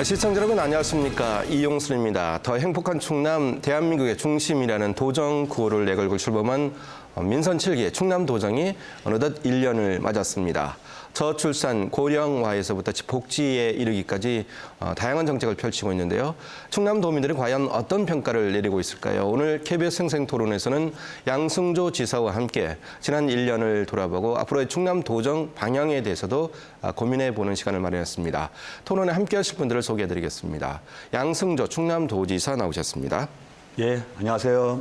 시청자 여러분 안녕하십니까, 이용순입니다. 더 행복한 충남, 대한민국의 중심이라는 도정 구호를 내걸고 출범한 민선 7기 충남 도정이 어느덧 1년을 맞았습니다. 저출산, 고령화에서부터 복지에 이르기까지 다양한 정책을 펼치고 있는데요. 충남 도민들은 과연 어떤 평가를 내리고 있을까요? 오늘 KBS 생생토론에서는 양승조 지사와 함께 지난 1년을 돌아보고 앞으로의 충남 도정 방향에 대해서도 고민해보는 시간을 마련했습니다. 토론에 함께하실 분들을 소개해드리겠습니다. 양승조 충남도지사 나오셨습니다. 예, 안녕하세요.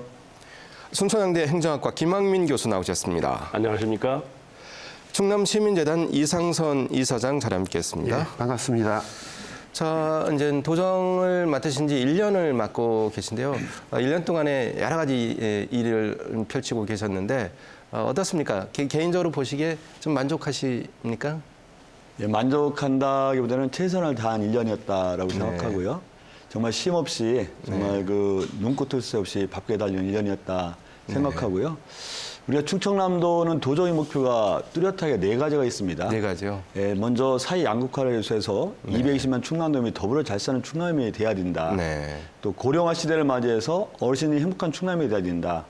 순천향대 행정학과 김학민 교수 나오셨습니다. 안녕하십니까? 충남시민재단 이상선 이사장 자리 함께했습니다. 예, 반갑습니다. 자, 이제 도정을 맡으신 지 1년을 맡고 계신데요. 1년 동안에 여러 가지 일을 펼치고 계셨는데 어떻습니까? 개인적으로 보시기에 좀 만족하십니까? 예, 만족한다기보다는 최선을 다한 1년이었다라고 생각하고요. 정말 쉼 없이 정말 그 눈꽃을 새 없이 바쁘게 달린 1년이었다 생각하고요. 우리가 충청남도는 도정의 목표가 뚜렷하게 4가지가 있습니다. 4가지요? 예, 먼저 사회 양극화를 해소해서 220만 충남도민이 더불어 잘 사는 충남이 돼야 된다. 또 고령화 시대를 맞이해서 어르신이 행복한 충남이 돼야 된다.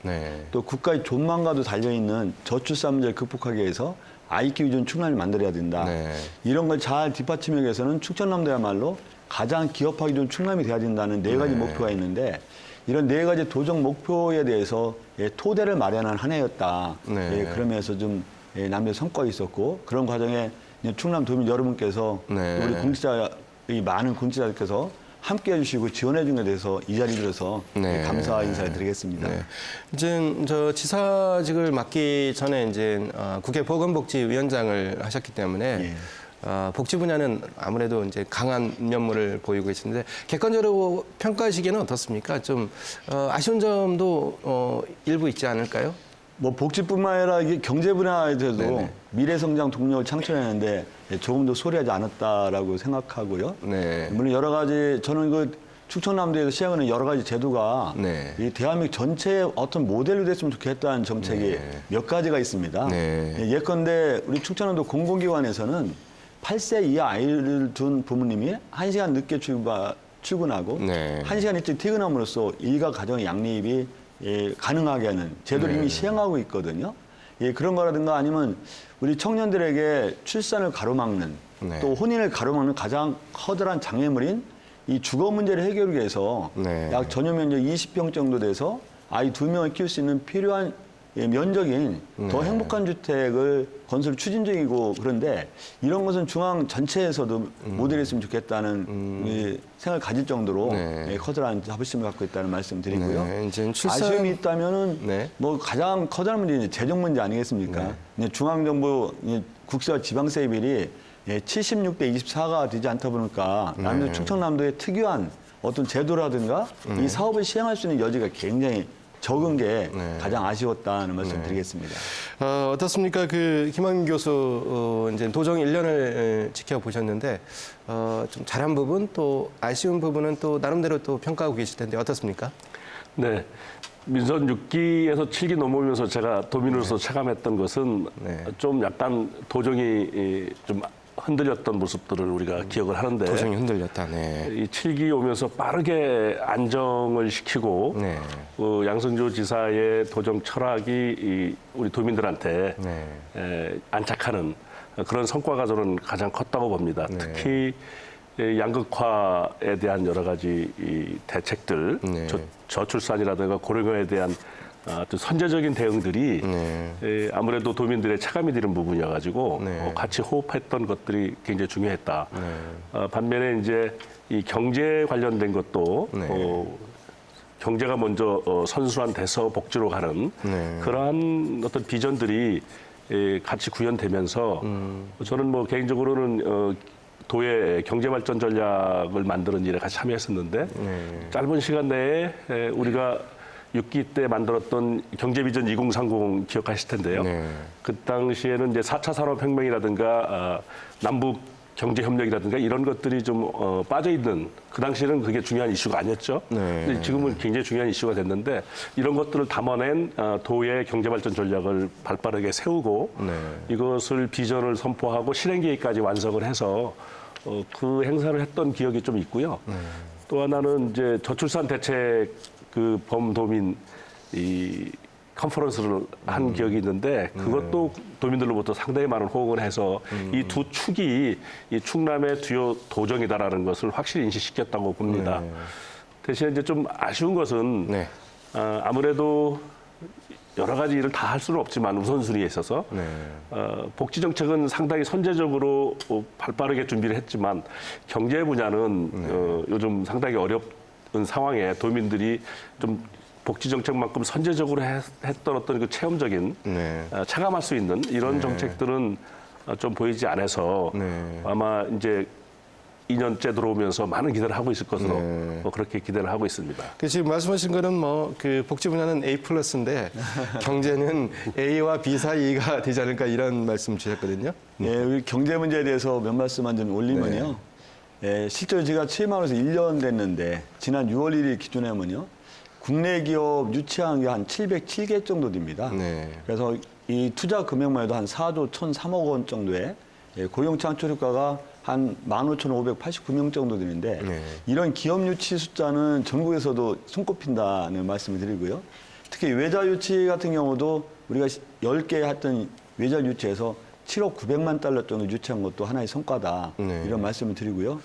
또 국가의 존망과도 달려있는 저출산 문제를 극복하기 위해서 아이 키우기 좋은 충남을 만들어야 된다. 이런 걸 잘 뒷받침하기 위해서는 충청남도야말로 가장 기업하기 좋은 충남이 돼야 된다는 4가지 목표가 있는데 이런 4가지 도정 목표에 대해서 토대를 마련한 한 해였다. 그러면서 좀 남의 성과가 있었고 그런 과정에 충남 도민 여러분께서 우리 공직자의 많은 공직자들께서 함께해 주시고 지원해 준 것에 대해서 이 자리에 들어서 감사 인사를 드리겠습니다. 이제 저 지사직을 맡기 전에 이제 국회 보건복지위원장을 하셨기 때문에 복지 분야는 아무래도 이제 강한 면모를 보이고 계시는데 객관적으로 평가하시기에는 어떻습니까? 좀 아쉬운 점도 일부 있지 않을까요? 뭐 복지뿐만 아니라 이게 경제 분야에서도 미래 성장 동력을 창출하는데 조금 더 소홀하지 않았다라고 생각하고요. 물론 여러 가지 저는 그 충청남도에서 시행하는 여러 가지 제도가 이 대한민국 전체의 어떤 모델로 됐으면 좋겠다는 정책이 몇 가지가 있습니다. 예컨대 우리 충청남도 공공기관에서는 8세 이하 아이를 둔 부모님이 1시간 늦게 출근하고 1시간 일찍 퇴근함으로써 일가 가정의 양립이 가능하게 하는 제도를 이미 시행하고 있거든요. 그런 거라든가 아니면 우리 청년들에게 출산을 가로막는 또 혼인을 가로막는 가장 커다란 장애물인 이 주거 문제를 해결하기 위해서 약 전용 면적 20평 정도 돼서 아이 2명을 키울 수 있는 필요한 면적인 더 행복한 주택을 건설 추진 중이고 그런데 이런 것은 중앙 전체에서도 모델했으면 좋겠다는 생각을 가질 정도로 커다란 자부심을 갖고 있다는 말씀 드리고요. 아쉬움이 있다면은 뭐 가장 커다란 문제는 재정 문제 아니겠습니까? 중앙정부 국세와 지방세 비율이 76대 24가 되지 않다 보니까 남도 충청남도의 특유한 어떤 제도라든가 이 사업을 시행할 수 있는 여지가 굉장히 적은 게 가장 아쉬웠다는 말씀 드리겠습니다. 어떻습니까? 그 김학민 교수 이제 도정 1년을 지켜보셨는데 좀 잘한 부분 또 아쉬운 부분은 또 나름대로 또 평가하고 계실 텐데 어떻습니까? 네. 민선 6기에서 7기 넘어오면서 제가 도민으로서 체감했던 것은 좀 약간 도정이 좀 흔들렸던 모습들을 우리가 기억을 하는데 도정이 흔들렸다. 이 7기 오면서 빠르게 안정을 시키고 양승조 지사의 도정 철학이 우리 도민들한테 안착하는 그런 성과가 저는 가장 컸다고 봅니다. 특히 양극화에 대한 여러 가지 이 대책들, 저출산이라든가 고령화에 대한 또 선제적인 대응들이 아무래도 도민들의 체감이 되는 부분이어가지고 같이 호흡했던 것들이 굉장히 중요했다. 반면에 이제 이 경제 관련된 것도 경제가 먼저 선순환돼서 복지로 가는 그러한 어떤 비전들이 같이 구현되면서 저는 뭐 개인적으로는 도의 경제발전 전략을 만드는 일에 같이 참여했었는데 짧은 시간 내에 우리가 6기 때 만들었던 경제비전 2030 기억하실 텐데요. 그 당시에는 이제 4차 산업혁명이라든가 남북 경제협력이라든가 이런 것들이 좀 빠져있는, 그 당시에는 그게 중요한 이슈가 아니었죠. 근데 지금은 굉장히 중요한 이슈가 됐는데 이런 것들을 담아낸 도의 경제발전 전략을 발빠르게 세우고 이것을 비전을 선포하고 실행계획까지 완성을 해서 그 행사를 했던 기억이 좀 있고요. 또 하나는 이제 저출산 대책 그 범도민 이 컨퍼런스를 한 기억이 있는데 그것도 도민들로부터 상당히 많은 호응을 해서 이 두 축이 이 충남의 주요 도정이다라는 것을 확실히 인식시켰다고 봅니다. 대신에 이제 좀 아쉬운 것은 아무래도 여러 가지 일을 다 할 수는 없지만 우선순위에 있어서 복지 정책은 상당히 선제적으로 발빠르게 준비를 했지만 경제 분야는 요즘 상당히 어렵은 상황에 도민들이 좀 복지 정책만큼 선제적으로 했던 어떤 그 체험적인 체감할 수 있는 이런 정책들은 좀 보이지 않아서 아마 이제 2년째 들어오면서 많은 기대를 하고 있을 것으로 그렇게 기대를 하고 있습니다. 그 지금 말씀하신 거는 뭐 그 복지 분야는 A+인데 경제는 A와 B 사이가 되지 않을까 이런 말씀 주셨거든요. 예, 우리 경제 문제에 대해서 몇 말씀만 좀 올리면요. 예, 실제로 제가 취임하면서 1년 됐는데 지난 6월 1일 기준에 하면요. 국내 기업 유치한 게 한 707개 정도 됩니다. 그래서 이 투자 금액만 해도 한 4조 1,003억 원 정도의 고용 창출 효과가 한 15,589명 정도 되는데 이런 기업 유치 숫자는 전국에서도 손꼽힌다는 말씀을 드리고요. 특히 외자 유치 같은 경우도 우리가 10개 했던 외자 유치에서 7억 900만 달러 정도 유치한 것도 하나의 성과다. 이런 말씀을 드리고요.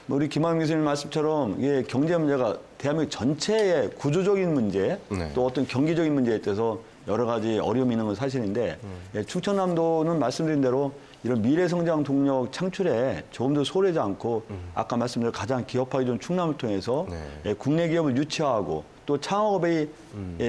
우리 김한민 교수님 말씀처럼 이게 경제 문제가 대한민국 전체의 구조적인 문제 또 어떤 경기적인 문제에 대해서 여러 가지 어려움이 있는 건 사실인데 충청남도는 말씀드린 대로 이런 미래성장 동력 창출에 조금 더 소홀하지 않고 아까 말씀드린 가장 기업화의 좀 충남을 통해서 국내 기업을 유치하고 또 창업의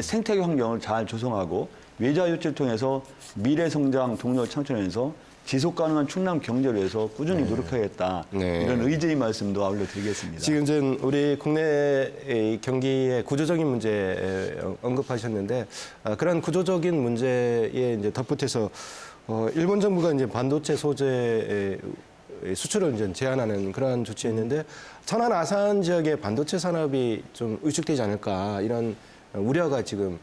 생태계 환경을 잘 조성하고 외자 유치를 통해서 미래성장 동력을 창출하면서 지속 가능한 충남 경제를 위해서 꾸준히 노력하겠다. 이런 의지의 말씀도 아울러 드리겠습니다. 지금 이제 우리 국내 경기의 구조적인 문제 언급하셨는데 그런 구조적인 문제에 이제 덧붙여서 일본 정부가 이제 반도체 소재 수출을 이제 제한하는 그러한 조치였는데 천안 아산 지역의 반도체 산업이 좀 위축되지 않을까 이런 우려가 지금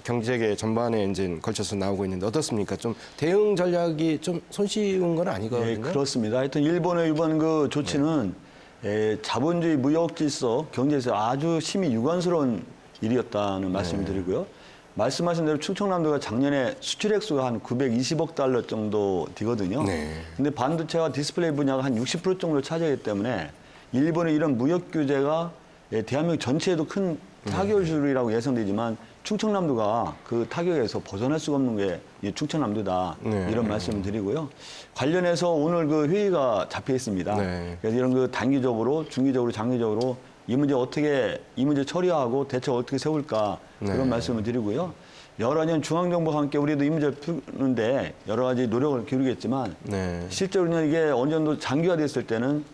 경제계 전반에 이제 걸쳐서 나오고 있는데 어떻습니까? 좀 대응 전략이 좀 손쉬운 건 아니거든요. 네, 그렇습니다. 하여튼 일본의 이번 그 조치는 자본주의 무역 질서 경제에서 아주 심히 유관스러운 일이었다는 말씀을 드리고요. 말씀하신 대로 충청남도가 작년에 수출 액수가 한 920억 달러 정도 되거든요. 근데 반도체와 디스플레이 분야가 한 60% 정도를 차지하기 때문에 일본의 이런 무역 규제가 대한민국 전체에도 큰 타격을 줄이라고 예상되지만 충청남도가 그 타격에서 벗어날 수가 없는 게 충청남도다. 이런 말씀을 드리고요. 관련해서 오늘 그 회의가 잡혀 있습니다. 그래서 이런 그 단기적으로, 중기적으로, 장기적으로 이 문제 처리하고 대책 어떻게 세울까 그런 말씀을 드리고요. 여러 년 중앙정부와 함께 우리도 이 문제를 푸는데 여러 가지 노력을 기울이겠지만 실제로는 이게 어느 정도 장기화됐을 때는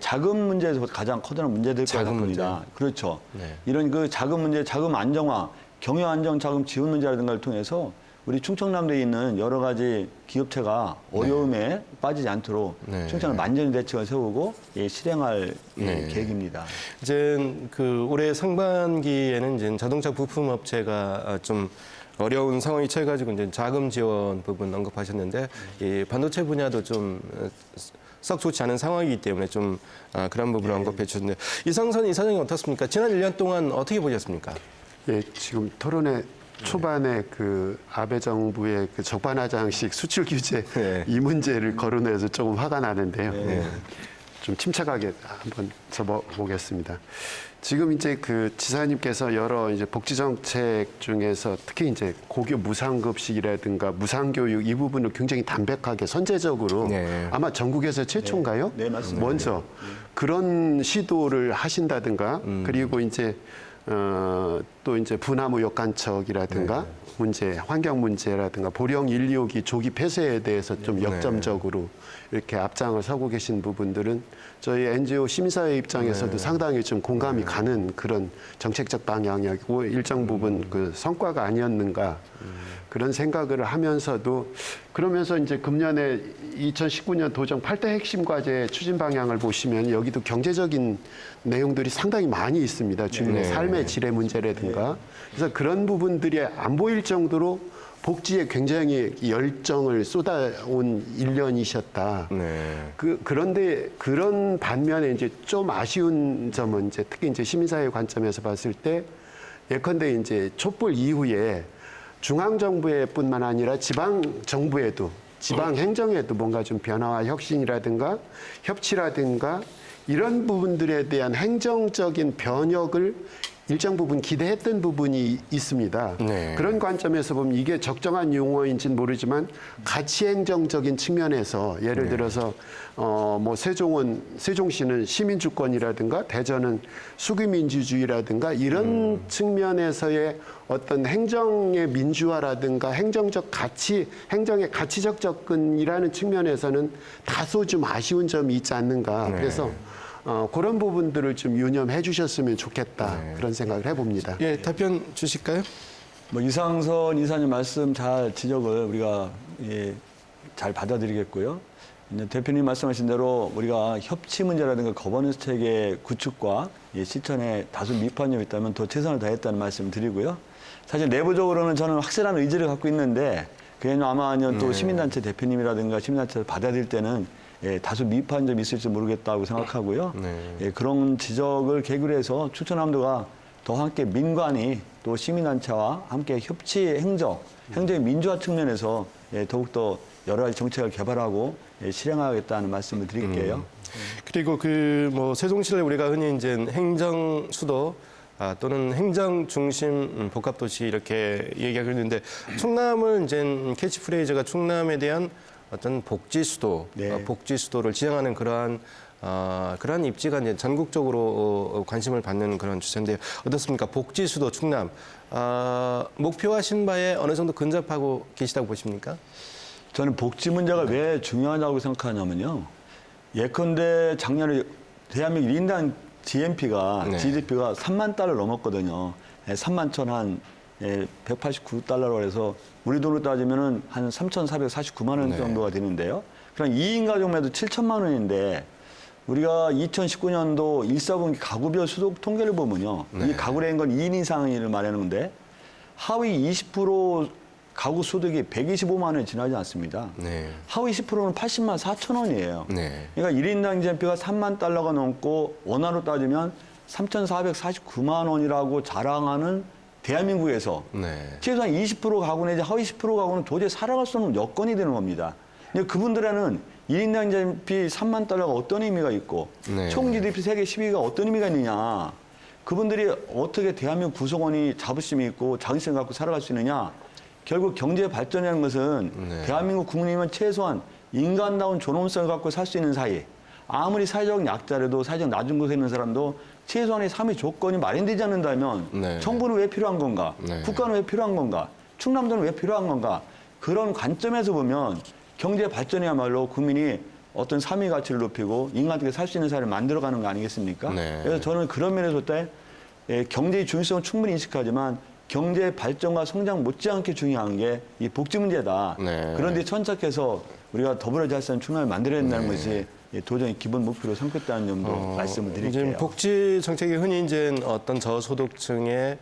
자금 문제에서 가장 커다란 문제될 거라고 봅니다. 그렇죠. 이런 그 자금 문제, 자금 안정화, 경영 안정 자금 지원 문제라든가를 통해서 우리 충청남도에 있는 여러 가지 기업체가 어려움에 빠지지 않도록 충청남 만전의 대책을 세우고 실행할 계획입니다. 이제 그 올해 상반기에는 이제 자동차 부품 업체가 좀 어려운 상황이 처해가지고 이제 자금 지원 부분 언급하셨는데 이 반도체 분야도 좀 썩 좋지 않은 상황이기 때문에 좀 그런 부분을 언급해 주셨는데 이상선 이사장이 어떻습니까? 지난 1년 동안 어떻게 보셨습니까? 예, 지금 토론회 초반에 그 아베 정부의 그 적반하장식 수출 규제 이 문제를 거론해서 조금 화가 나는데요. 좀 침착하게 한번 접어보겠습니다. 지금 이제 그 지사님께서 여러 이제 복지 정책 중에서 특히 이제 고교 무상급식이라든가 무상교육 이 부분을 굉장히 담백하게 선제적으로 아마 전국에서 최초인가요? 네, 맞습니다. 먼저 그런 시도를 하신다든가 그리고 이제 또 이제 부나무 역간척이라든가 문제, 환경 문제라든가 보령 1, 2호기 조기 폐쇄에 대해서 좀 역점적으로 이렇게 앞장을 서고 계신 부분들은 저희 NGO 시민사회 입장에서도 상당히 좀 공감이 가는 그런 정책적 방향이고 일정 부분 그 성과가 아니었는가 그런 생각을 하면서도 그러면서 이제 금년에 2019년 도정 8대 핵심 과제 추진 방향을 보시면 여기도 경제적인 내용들이 상당히 많이 있습니다. 주민의 삶의 질의 문제라든가. 그래서 그런 부분들이 안 보일 정도로 복지에 굉장히 열정을 쏟아온 1년이셨다. 그런데 그런 반면에 이제 좀 아쉬운 점은 이제 특히 이제 시민사회 관점에서 봤을 때 예컨대 이제 촛불 이후에 중앙정부뿐만 아니라 지방정부에도 지방 행정에도 뭔가 좀 변화와 혁신이라든가 협치라든가 이런 부분들에 대한 행정적인 변혁을 일정 부분 기대했던 부분이 있습니다. 그런 관점에서 보면 이게 적정한 용어인지는 모르지만 가치 행정적인 측면에서 예를 들어서 뭐 세종시는 시민주권이라든가 대전은 수기민주주의라든가 이런 측면에서의 어떤 행정의 민주화라든가 행정의 가치적 접근이라는 측면에서는 다소 좀 아쉬운 점이 있지 않는가. 그래서 그런 부분들을 좀 유념해 주셨으면 좋겠다. 그런 생각을 해봅니다. 예, 답변 주실까요? 뭐 이상선 이사님 말씀 잘 지적을 우리가 잘 받아들이겠고요. 이제 대표님 말씀하신 대로 우리가 협치 문제라든가 거버넌스 체계 구축과 실천에 다소 미흡함이 있다면 더 최선을 다했다는 말씀을 드리고요. 사실 내부적으로는 저는 확실한 의지를 갖고 있는데 그게 아마 또 시민단체 대표님이라든가 시민단체를 받아들일 때는 다소 미흡한 점이 있을지 모르겠다고 생각하고요. 그런 지적을 계기로 해서 충청남도가 더 함께 민관이 또 시민단체와 함께 협치 행정의 민주화 측면에서 더욱더 여러 가지 정책을 개발하고 실행하겠다는 말씀을 드릴게요. 그리고 뭐 세종시를 우리가 흔히 이제 행정 수도 또는 행정 중심 복합도시 이렇게 얘기하고 있는데 충남을 이제 캐치프레이즈가 충남에 대한 어떤 복지수도, 복지수도를 지향하는 그러한 입지가 이제 전국적으로 관심을 받는 그런 주제인데요. 어떻습니까? 복지수도 충남 목표하신 바에 어느 정도 근접하고 계시다고 보십니까? 저는 복지 문제가 왜 중요하다고 생각하냐면요. 예컨대 작년에 대한민국 1인당 GNP가 GDP가 3만 달러 넘었거든요. 3만 천 한 189달러로 해서 우리 돈으로 따지면은 한 3,449만 원 정도가 되는데요. 그럼 2인 가족매도 7천만 원인데 우리가 2019년도 1사분기 가구별 소득 통계를 보면요. 이 가구라는 건 2인 이상을 말하는 건데 하위 20% 가구 소득이 125만 원이 지나지 않습니다. 하위 10%는 80만 4천 원이에요. 그러니까 1인당 GNP가 3만 달러가 넘고 원화로 따지면 3,449만 원이라고 자랑하는 대한민국에서 최소한 20% 가구 내지 하위 10% 가구는 도저히 살아갈 수 없는 여건이 되는 겁니다. 근데 그분들에는 1인당 GDP 3만 달러가 어떤 의미가 있고 총 GDP 세계 10위가 어떤 의미가 있느냐. 그분들이 어떻게 대한민국 구성원이 자부심이 있고 자긍심을 갖고 살아갈 수 있느냐. 결국 경제 발전이라는 것은 대한민국 국민이면 최소한 인간다운 존엄성을 갖고 살 수 있는 사회. 아무리 사회적 약자라도 사회적 낮은 곳에 있는 사람도 최소한의 삶의 조건이 마련되지 않는다면 정부는 왜 필요한 건가? 국가는 왜 필요한 건가? 충남도는 왜 필요한 건가? 그런 관점에서 보면 경제 발전이야말로 국민이 어떤 삶의 가치를 높이고 인간들이 살 수 있는 사회를 만들어가는 거 아니겠습니까? 그래서 저는 그런 면에서 볼 때 경제의 중요성을 충분히 인식하지만 경제 발전과 성장 못지않게 중요한 게 이 복지 문제다. 그런데 천착해서 우리가 더불어 잘 사는 충남을 만들어야 된다는 것이 도저히 기본 목표로 삼겠다는 점도 말씀을 드릴게요. 지금 복지 정책이 흔히 이제 어떤 저소득층의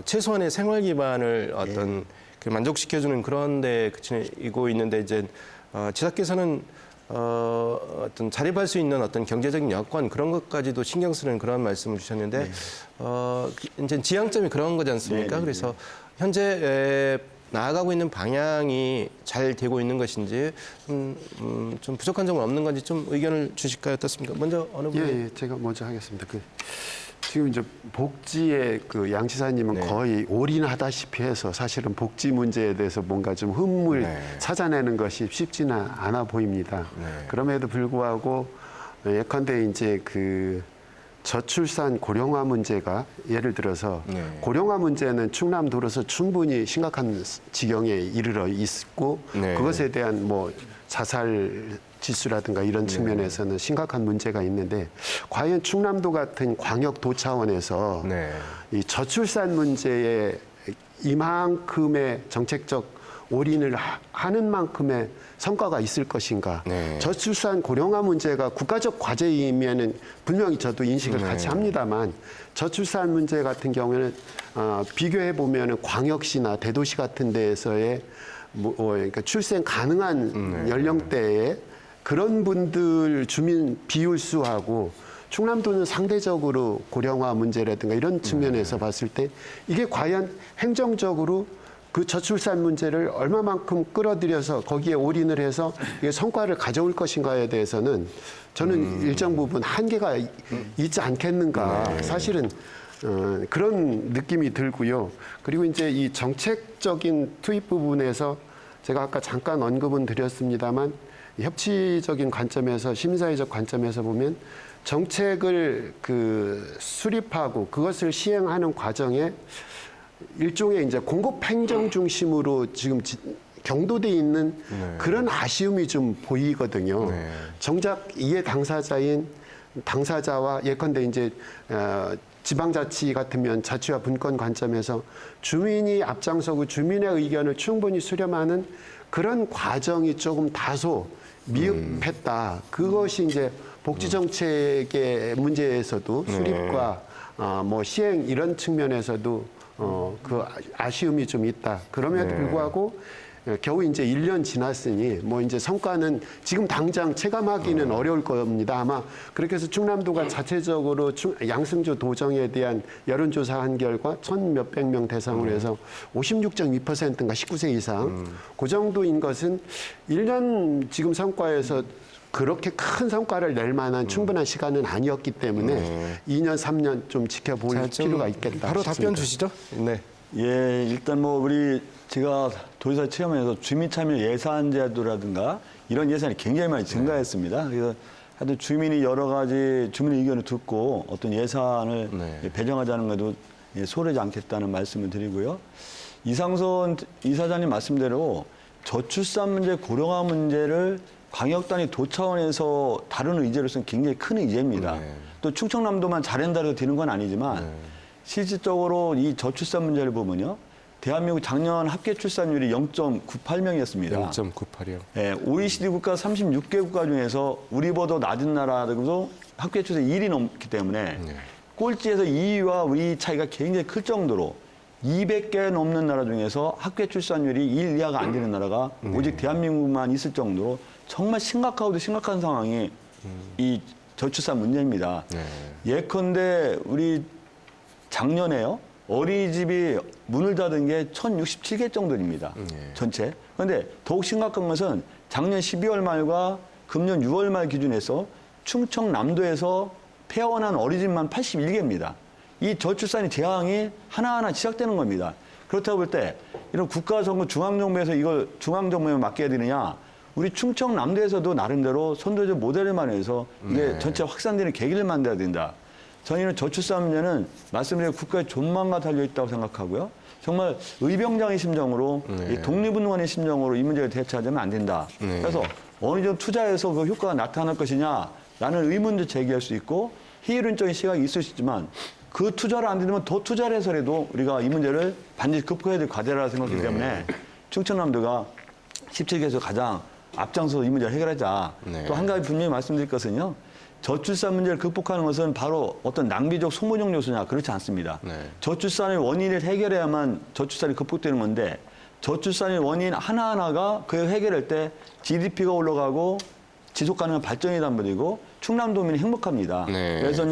최소한의 생활 기반을 어떤 만족시켜주는 그런 데 그치고 있는데 이제 지사께서는 어떤 자립할 수 있는 어떤 경제적인 여건 그런 것까지도 신경 쓰는 그런 말씀을 주셨는데 이제 지향점이 그런 거지 않습니까? 그래서 현재 나아가고 있는 방향이 잘 되고 있는 것인지 좀 부족한 점은 없는 건지 좀 의견을 주실까요? 어떻습니까? 먼저 어느 분이? 예, 제가 먼저 하겠습니다. 지금 이제 복지에 양 지사님은 거의 올인하다시피 해서 사실은 복지 문제에 대해서 뭔가 좀 흠을 찾아내는 것이 쉽지는 않아 보입니다. 그럼에도 불구하고 예컨대 이제 저출산 고령화 문제가 예를 들어서 고령화 문제는 충남도로서 충분히 심각한 지경에 이르러 있고 그것에 대한 뭐 자살 지수라든가 이런 측면에서는 심각한 문제가 있는데 과연 충남도 같은 광역도 차원에서 이 저출산 문제에 이만큼의 정책적 올인을 하는 만큼의 성과가 있을 것인가. 저출산 고령화 문제가 국가적 과제이면은 분명히 저도 인식을 같이 합니다만 저출산 문제 같은 경우에는 비교해 보면은 광역시나 대도시 같은 데에서의 그러니까 출생 가능한 연령대에 그런 분들 주민 비율 수하고 충남도는 상대적으로 고령화 문제라든가 이런 측면에서 봤을 때 이게 과연 행정적으로 그 저출산 문제를 얼마만큼 끌어들여서 거기에 올인을 해서 이게 성과를 가져올 것인가에 대해서는 저는 일정 부분 한계가 있지 않겠는가. 사실은 그런 느낌이 들고요. 그리고 이제 이 정책적인 투입 부분에서 제가 아까 잠깐 언급은 드렸습니다만 협치적인 관점에서 시민사회적 관점에서 보면 정책을 수립하고 그것을 시행하는 과정에 일종의 이제 공급 행정 중심으로 지금 경도돼 있는 그런 아쉬움이 좀 보이거든요. 정작 이해 당사자와 예컨대 이제 지방자치 같으면 자치와 분권 관점에서 주민이 앞장서고 주민의 의견을 충분히 수렴하는 그런 과정이 조금 다소 미흡했다. 그것이 이제 복지정책의 문제에서도 수립과 뭐 시행 이런 측면에서도 그 아쉬움이 좀 있다. 그럼에도 불구하고 겨우 이제 1년 지났으니 뭐 이제 성과는 지금 당장 체감하기는 어려울 겁니다. 아마 그렇게 해서 충남도가 자체적으로 양승조 도정에 대한 여론조사한 결과 1,몇백 명 대상으로 해서 56.2%인가 19세 이상 그 정도인 것은 1년 지금 성과에서 그렇게 큰 성과를 낼 만한 충분한 시간은 아니었기 때문에 2년, 3년 좀 지켜볼 필요가 있겠다. 바로 싶습니다. 답변 주시죠. 네. 예, 일단 뭐 제가 도지사 체험에서 주민참여 예산제도라든가 이런 예산이 굉장히 많이 증가했습니다. 그래서 하여튼 주민이 여러 가지 주민의 의견을 듣고 어떤 예산을 배정하자는 것도 소홀하지 않겠다는 말씀을 드리고요. 이상선 이사장님 말씀대로 저출산 문제, 고령화 문제를 광역단위 도 차원에서 다루는 의제로서는 굉장히 큰 의제입니다. 또 충청남도만 잘한다고 되는 건 아니지만 실질적으로 이 저출산 문제를 보면요. 대한민국 작년 합계 출산율이 0.98명이었습니다. 0.98이요. 예, OECD 국가 36개 국가 중에서 우리보다 낮은 나라도 합계 출산 1이 넘기 때문에 꼴찌에서 2위와 우리 차이가 굉장히 클 정도로 200개 넘는 나라 중에서 합계 출산율이 1 이하가 안 되는 나라가 오직 대한민국만 있을 정도로 정말 심각하고도 심각한 상황이 이 저출산 문제입니다. 예컨대 우리 작년에요. 어린이집이 문을 닫은 게 1,067개 정도입니다. 전체. 그런데 더욱 심각한 것은 작년 12월 말과 금년 6월 말 기준에서 충청남도에서 폐원한 어린이집만 81개입니다. 이 저출산의 재앙이 하나하나 시작되는 겁니다. 그렇다고 볼 때 이런 국가정부, 중앙정부에서 이걸 중앙정부에 맡겨야 되느냐. 우리 충청남도에서도 나름대로 선도적 모델을 마련해서 이게 전체 확산되는 계기를 만들어야 된다. 저희는 저출산 문제는 말씀드린 국가의 존망과 달려있다고 생각하고요. 정말 의병장의 심정으로 독립운동원의 심정으로 이 문제를 대처하자면 안 된다. 그래서 어느 정도 투자해서 그 효과가 나타날 것이냐라는 의문도 제기할 수 있고 희일론적인 시각이 있을 수 있지만 그 투자를 안 되면 더 투자를 해서라도 우리가 이 문제를 반드시 극복해야 될 과제라고 생각하기 때문에 충청남도가 17개에서 가장 앞장서서 이 문제를 해결하자. 또 한 가지 분명히 말씀드릴 것은요. 저출산 문제를 극복하는 것은 바로 어떤 낭비적 소모적 요소냐 그렇지 않습니다. 저출산의 원인을 해결해야만 저출산이 극복되는 건데 저출산의 원인 하나하나가 그 해결할 때 GDP가 올라가고 지속가능한 발전이 담보되고 충남도민이 행복합니다. 그래서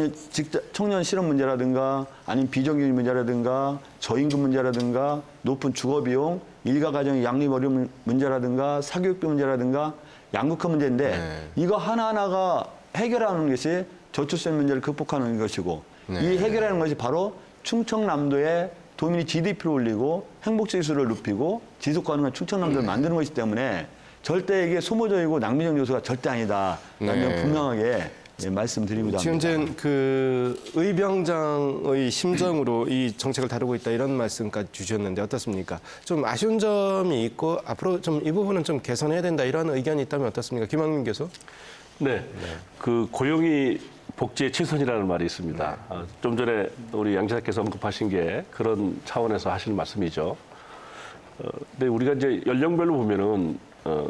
청년 실업 문제라든가 아니면 비정규직 문제라든가 저임금 문제라든가 높은 주거비용, 일가 가정의 양립 어려움 문제라든가 사교육비 문제라든가 양극화 문제인데 이거 하나하나가 해결하는 것이 저출산 문제를 극복하는 것이고 이 해결하는 것이 바로 충청남도의 도민이 GDP를 올리고 행복지수를 높이고 지속가능한 충청남도를 만드는 것이기 때문에 절대 이게 소모적이고 낭비적 요소가 절대 아니다. 라는 점 분명하게 예, 말씀드리고자 지금 합니다. 이제 그 의병장의 심정으로 이 정책을 다루고 있다 이런 말씀까지 주셨는데 어떻습니까? 좀 아쉬운 점이 있고 앞으로 좀 이 부분은 좀 개선해야 된다 이런 의견이 있다면 어떻습니까? 김학민 교수? 네. 그 고용이 복지의 최선이라는 말이 있습니다. 좀 전에 우리 양 지사께서 언급하신 게 그런 차원에서 하시는 말씀이죠. 근데 우리가 이제 연령별로 보면은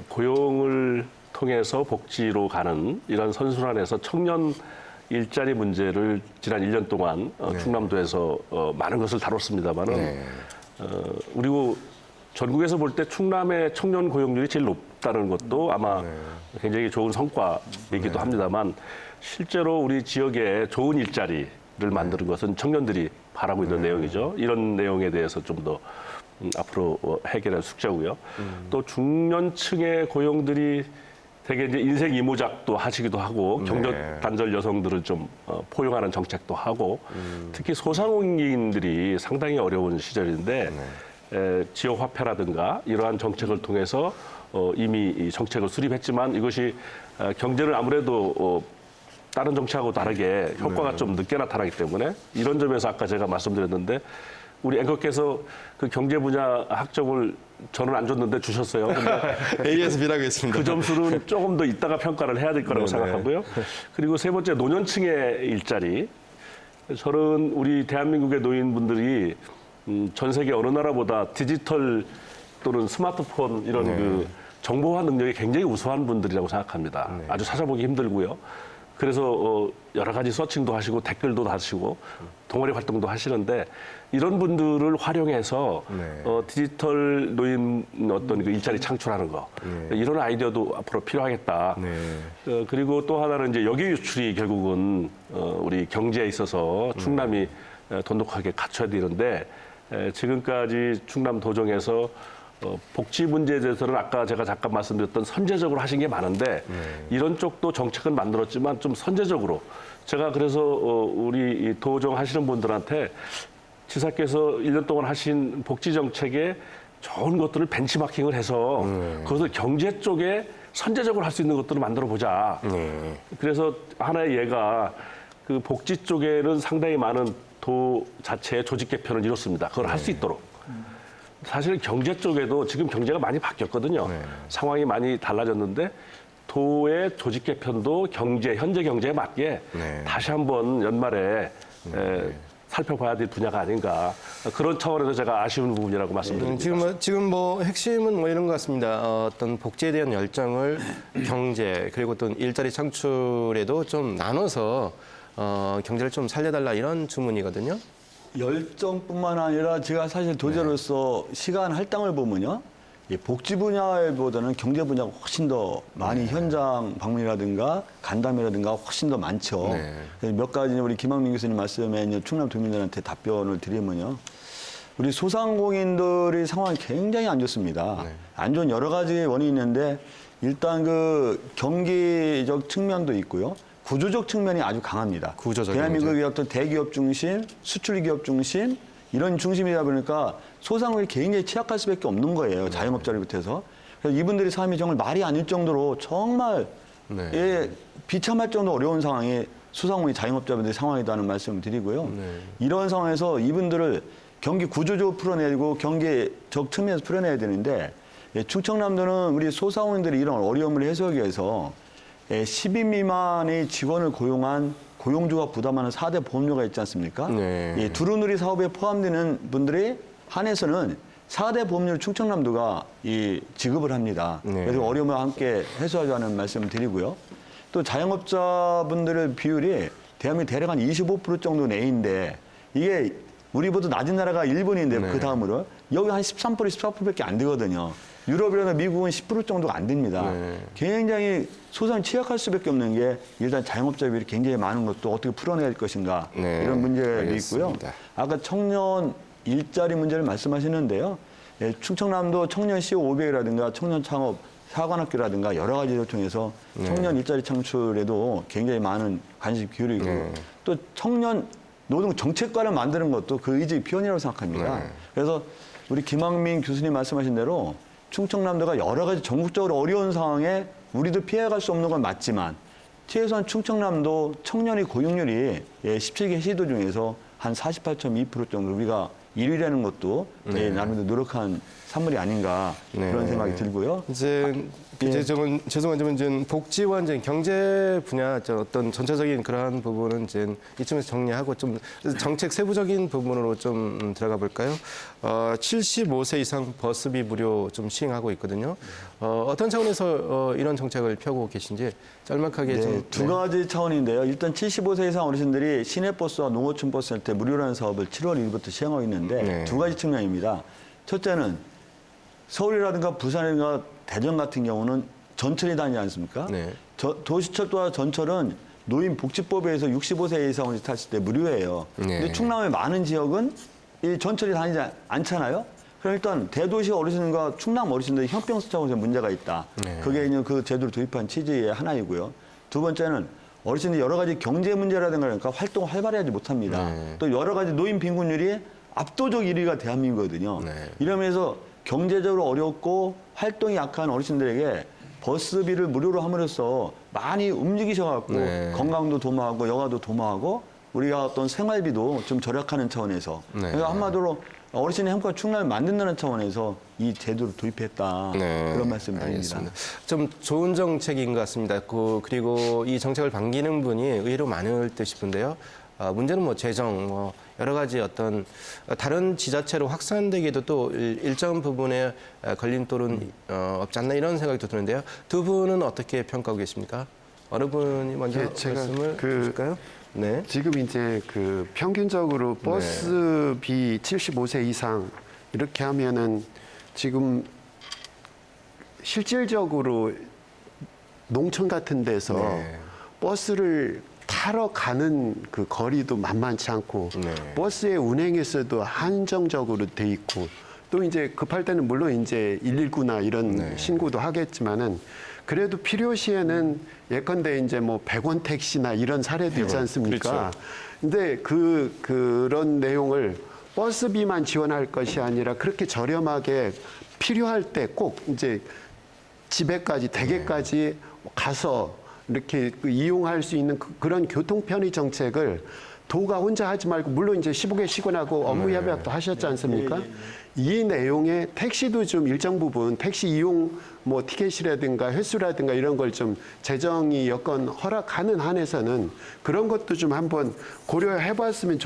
고용을 통해서 복지로 가는 이런 선순환에서 청년 일자리 문제를 지난 1년 동안 충남도에서 많은 것을 다뤘습니다만은 그리고 전국에서 볼 때 충남의 청년 고용률이 제일 높다는 것도 아마 굉장히 좋은 성과이기도 합니다만 실제로 우리 지역에 좋은 일자리를 만드는 것은 청년들이 바라고 있는 내용이죠. 이런 내용에 대해서 좀 더 앞으로 해결할 숙제고요. 또 중년층의 고용들이 되게 이제 인생 이모작도 하시기도 하고 경력 단절 여성들을 좀 포용하는 정책도 하고 특히 소상공인들이 상당히 어려운 시절인데 지역 화폐라든가 이러한 정책을 통해서 이미 이 정책을 수립했지만 이것이 경제를 아무래도 다른 정책하고 다르게 효과가 좀 늦게 나타나기 때문에 이런 점에서 아까 제가 말씀드렸는데 우리 앵커께서 그 경제 분야 학점을 저는 안 줬는데 주셨어요. 근데 A에서 B라고 했습니다. 그 점수는 조금 더 이따가 평가를 해야 될 거라고 생각하고요. 그리고 세 번째 노년층의 일자리. 저는 우리 대한민국의 노인분들이 전 세계 어느 나라보다 디지털 또는 스마트폰 이런 그 정보화 능력이 굉장히 우수한 분들이라고 생각합니다. 아주 찾아보기 힘들고요. 그래서 여러 가지 서칭도 하시고 댓글도 다시고 동아리 활동도 하시는데 이런 분들을 활용해서 디지털 노인 어떤 그 일자리 창출하는 거 이런 아이디어도 앞으로 필요하겠다. 그리고 또 하나는 이제 여기 유출이 결국은 우리 경제에 있어서 충남이 돈독하게 갖춰야 되는데 지금까지 충남 도정에서 복지 문제에 대해서는 아까 제가 잠깐 말씀드렸던 선제적으로 하신 게 많은데 이런 쪽도 정책은 만들었지만 좀 선제적으로 제가 그래서 우리 도정 하시는 분들한테 지사께서 1년 동안 하신 복지 정책에 좋은 것들을 벤치마킹을 해서 그것을 경제 쪽에 선제적으로 할 수 있는 것들을 만들어 보자. 그래서 하나의 예가 그 복지 쪽에는 상당히 많은 도 자체의 조직 개편을 이뤘습니다. 그걸 할 수 있도록. 사실 경제 쪽에도 지금 경제가 많이 바뀌었거든요. 상황이 많이 달라졌는데 도의 조직 개편도 현재 경제에 맞게 다시 한번 연말에 살펴봐야 될 분야가 아닌가 그런 차원에서 제가 아쉬운 부분이라고 말씀드립니다. 지금 뭐 핵심은 뭐 이런 것 같습니다. 어떤 복지에 대한 열정을 경제 그리고 또 일자리 창출에도 좀 나눠서 경제를 좀 살려달라 이런 주문이거든요. 열정뿐만 아니라 제가 사실 도저로서 시간 할당을 보면요. 복지 분야보다는 경제 분야가 훨씬 더 많이 현장 방문이라든가 간담회라든가 훨씬 더 많죠. 몇 가지 우리 김학민 교수님 말씀에 충남 도민들한테 답변을 드리면요. 우리 소상공인들의 상황이 굉장히 안 좋습니다. 안 좋은 여러 가지 원인이 있는데 일단 그 경기적 측면도 있고요. 구조적 측면이 아주 강합니다. 대한민국의 어떤 대기업 중심, 수출 기업 중심 이런 중심이다 보니까 소상공인이 굉장히 취약할 수밖에 없는 거예요. 자영업자를 해서. 그래서 이분들의 삶이 정말 말이 아닐 정도로 정말 비참할 정도 어려운 상황이 소상공인 자영업자분들의 상황이라는 말씀을 드리고요. 이런 상황에서 이분들을 경기 구조적으로 풀어내고 경제적 측면에서 풀어내야 되는데 충청남도는 우리 소상공인들이 이런 어려움을 해소하기 위해서 10인 미만의 직원을 고용한 고용주가 부담하는 4대 보험료가 있지 않습니까? 두루누리 사업에 포함되는 분들에 한해서는 4대 보험료를 충청남도가 지급을 합니다. 그래서 어려움을 함께 해소하자는 말씀을 드리고요. 또 자영업자분들의 비율이 대한민국 대략 한 25% 정도 내인데 이게 우리보다 낮은 나라가 일본인데 그 다음으로 여기 한 13%, 14%밖에 안 되거든요. 유럽이라나 미국은 10% 정도가 안 됩니다. 굉장히 소상 취약할 수밖에 없는 게 일단 자영업자 비율이 굉장히 많은 것도 어떻게 풀어낼 것인가 이런 문제가 있고요. 아까 청년 일자리 문제를 말씀하시는데요. 충청남도 청년 CO500이라든가 청년 창업 사관학교라든가 여러 가지를 통해서 청년 일자리 창출에도 굉장히 많은 관심 기울이고 또 청년 노동 정책관을 만드는 것도 그 의지의 표현이라고 생각합니다. 그래서 우리 김학민 교수님 말씀하신 대로 충청남도가 여러 가지 전국적으로 어려운 상황에 우리도 피해갈 수 없는 건 맞지만 최소한 충청남도 청년의 고용률이 17개 시도 중에서 한 48.2% 정도 우리가 1위라는 것도 나름대로 노력한 산물이 아닌가 그런 생각이 들고요. 이제 죄송하지만 이제 복지와 이제 경제 분야 어떤 전체적인 그러한 부분은 이제 이쯤에서 정리하고 좀 정책 세부적인 부분으로 좀 들어가 볼까요? 75세 이상 버스비 무료 좀 시행하고 있거든요. 어떤 차원에서 이런 정책을 펴고 계신지 짤막하게 좀. 두 가지 차원인데요. 일단 75세 이상 어르신들이 시내버스와 농어촌 버스 할 때 무료라는 사업을 7월 1일부터 시행하고 있는데 두 가지 측면입니다. 첫째는 서울이라든가 부산이라든가 대전 같은 경우는 전철이 다니지 않습니까? 네. 도시철도와 전철은 노인복지법에 의해서 65세 이상을 탔을 때 무료예요. 네. 근데 충남의 많은 지역은 이 전철이 다니지 않잖아요. 그럼 일단 대도시 어르신과 충남 어르신들의 형평성 차원에서 문제가 있다. 네. 그게 이제 그 제도를 도입한 취지의 하나이고요. 두 번째는 어르신들이 여러 가지 경제 문제라든가 그러니까 활동을 활발히 못합니다. 네. 또 여러 가지 노인 빈곤율이 압도적 1위가 대한민국이거든요. 네. 이러면서 경제적으로 어렵고 활동이 약한 어르신들에게 버스비를 무료로 함으로써 많이 움직이셔갖고 네. 건강도 도모하고 여가도 도모하고 우리가 어떤 생활비도 좀 절약하는 차원에서 네. 그러니까 한마디로 어르신의 행복한 충남을 만든다는 차원에서 이 제도를 도입했다. 네, 그런 말씀 드립니다. 알겠습니다. 좀 좋은 정책인 것 같습니다. 그리고 이 정책을 반기는 분이 의외로 많을 듯 싶은데요. 문제는 뭐 재정, 뭐 여러 가지 어떤 다른 지자체로 확산되기도 또 일정 부분에 걸림돌은 없지 않나 이런 생각이 드는데요. 두 분은 어떻게 평가하고 계십니까? 어느 분이 먼저 예, 제가 말씀을 주실까요? 네. 지금 이제 그 평균적으로 버스비 75세 이상 이렇게 하면은 지금 실질적으로 농촌 같은 데서 네. 버스를 타러 가는 그 거리도 만만치 않고 네. 버스의 운행에서도 한정적으로 돼 있고 또 이제 급할 때는 물론 이제 119나 이런 신고도 하겠지만은 그래도 필요시에는 예컨대 이제 뭐 100원 택시나 이런 사례도 있지 않습니까? 그렇죠. 근데 그런 내용을 버스비만 지원할 것이 아니라 그렇게 저렴하게 필요할 때 꼭 이제 집에까지 댁에까지 가서 이렇게 이용할 수 있는 그런 교통 편의 정책을 도가 혼자 하지 말고 물론 이제 15개 시군하고 업무 협약도 하셨지 않습니까? 이 내용에 택시도 좀 일정 부분 택시 이용 뭐 티켓이라든가 횟수라든가 이런 걸 좀 재정이 여건 허락하는 한에서는 그런 것도 좀 한번 고려해 봤으면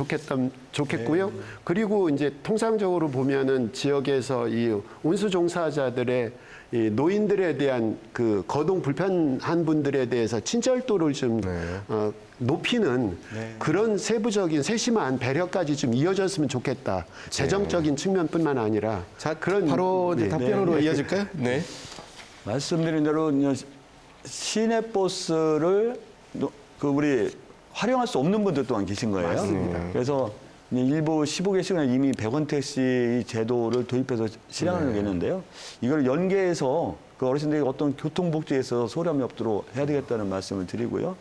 좋겠고요. 그리고 이제 통상적으로 보면은 지역에서 이 운수 종사자들의 이 노인들에 대한 그 거동 불편한 분들에 대해서 친절도를 좀 높이는 그런 세부적인 세심한 배려까지 좀 이어졌으면 좋겠다. 재정적인 측면뿐만 아니라 자, 그런 바로 이제 답변으로 이어질까요? 네. 말씀드린 대로 시내버스를 우리 활용할 수 없는 분들 또한 계신 거예요. 맞습니다. 그래서 일부 15개씩은 이미 100원 택시 제도를 도입해서 실행하는 게 있는데요. 이걸 연계해서 그 어르신들에게 어떤 교통복지에서 소홀함이 없도록 해야 되겠다는 말씀을 드리고요.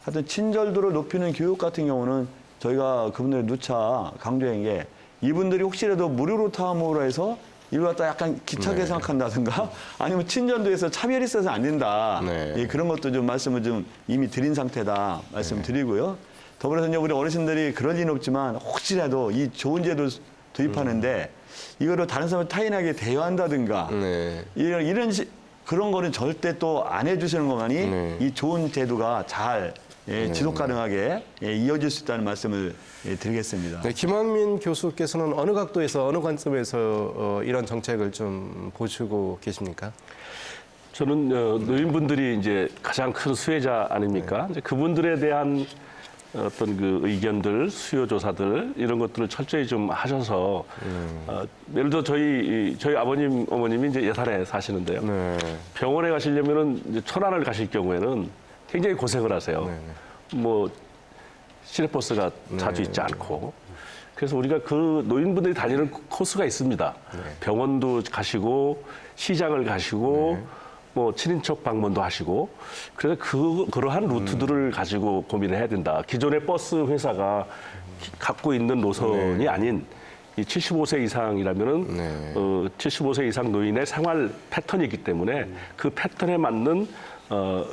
하여튼 친절도를 높이는 교육 같은 경우는 저희가 그분들의 누차 강조한 게 이분들이 혹시라도 무료로 타함으로 해서 이걸 갖다 약간 기차게 생각한다든가 아니면 친절도에서 차별이 있어서 안 된다. 예, 그런 것도 좀 말씀을 좀 이미 드린 상태다 말씀드리고요. 더불어서 이제 우리 어르신들이 그럴 리는 없지만 혹시라도 이 좋은 제도를 도입하는데 이거를 다른 사람을 타인에게 대여한다든가 그런 거는 절대 또 안 해주시는 것만이 이 좋은 제도가 잘 지속 가능하게 이어질 수 있다는 말씀을 드리겠습니다. 네, 김학민 교수께서는 어느 각도에서 어느 관점에서 이런 정책을 좀 보시고 계십니까? 저는 노인분들이 이제 가장 큰 수혜자 아닙니까? 이제 그분들에 대한 어떤 그 의견들, 수요 조사들 이런 것들을 철저히 좀 하셔서 예를 들어 저희 아버님, 어머님이 이제 예산에 사시는데요. 병원에 가시려면은 이제 천안을 가실 경우에는 굉장히 고생을 하세요. 뭐 시내버스가 자주 있지 않고. 그래서 우리가 그 노인분들이 다니는 코스가 있습니다. 병원도 가시고 시장을 가시고 뭐 친인척 방문도 하시고 그래서 그러한 루트들을 가지고 고민을 해야 된다. 기존의 버스 회사가 갖고 있는 노선이 아닌 이 75세 이상이라면은 75세 이상 노인의 생활 패턴이 있기 때문에 그 패턴에 맞는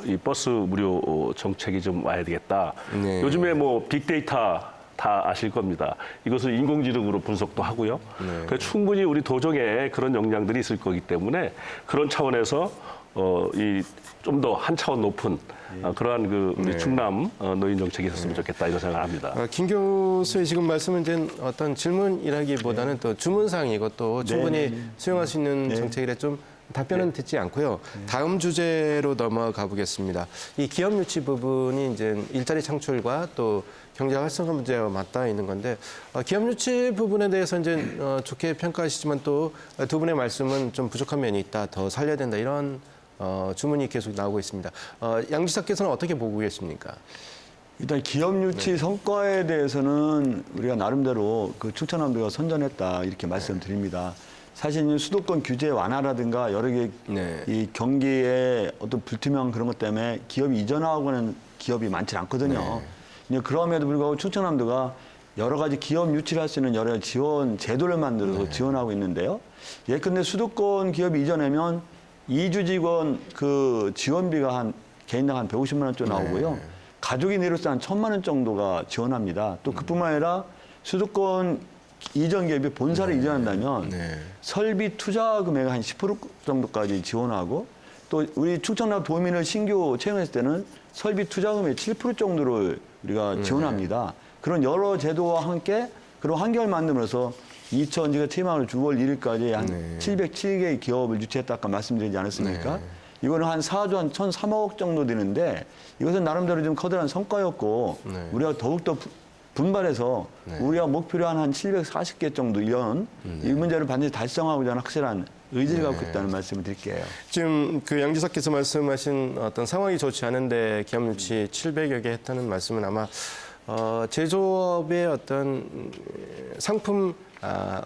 이 버스 무료 정책이 좀 와야 되겠다. 네. 요즘에 뭐 빅데이터 다 아실 겁니다. 이것을 인공지능으로 분석도 하고요. 그래서 충분히 우리 도정에 그런 역량들이 있을 거기 때문에 그런 차원에서 이 좀 더 한 차원 높은 그러한 그 우리 충남 노인 정책이 있었으면 좋겠다 이런 생각을 합니다. 김 교수의 지금 말씀은 이제 어떤 질문이라기보다는 또 주문사항이고 또 충분히 수용할 수 있는 정책이라 좀 답변은 듣지 않고요. 다음 주제로 넘어가 보겠습니다. 이 기업 유치 부분이 이제 일자리 창출과 또 경제 활성화 문제와 맞닿아 있는 건데 기업 유치 부분에 대해서 이제 좋게 평가하시지만 또 두 분의 말씀은 좀 부족한 면이 있다, 더 살려야 된다 이런 주문이 계속 나오고 있습니다. 양 지사께서는 어떻게 보고 계십니까? 일단 기업 유치 성과에 대해서는 우리가 나름대로 그 충청남도가 선전했다 이렇게 말씀드립니다. 사실 수도권 규제 완화라든가 여러 개 이 경기의 어떤 불투명 그런 것 때문에 기업이 이전하고는 기업이 많지 않거든요. 그럼에도 불구하고 충청남도가 여러 가지 기업 유치를 할 수 있는 여러 지원 제도를 만들어서 지원하고 있는데요. 예컨대 수도권 기업이 이전하면 이주 직원 그 지원비가 한 개인당 한 150만 원 정도 나오고요. 가족이 내로서 한 1,000만 원 정도가 지원합니다. 또 그뿐만 아니라 수도권 이전 기업이 본사를 이전한다면 설비 투자 금액 한 10% 정도까지 지원하고 또 우리 충청남 도민을 신규 채용했을 때는 설비 투자 금액 7% 정도를 우리가 지원합니다. 그런 여러 제도와 함께 그런 환경을 만들면서 2000지가 퇴임하는 6월 1일까지 한 707개의 기업을 유치했다 아까 말씀드리지 않았습니까? 이거는 한 4조 한 1,003억 정도 되는데 이것은 나름대로 좀 커다란 성과였고 우리가 더욱더 분발해서 우리가 목표로 한 740개 정도 이런 이 문제를 반드시 달성하고자 하는 확실한 의지를 갖고 있다는 말씀을 드릴게요. 지금 그 양 지사께서 말씀하신 어떤 상황이 좋지 않은데 기업 유치 700여 개 했다는 말씀은 아마 제조업의 어떤 상품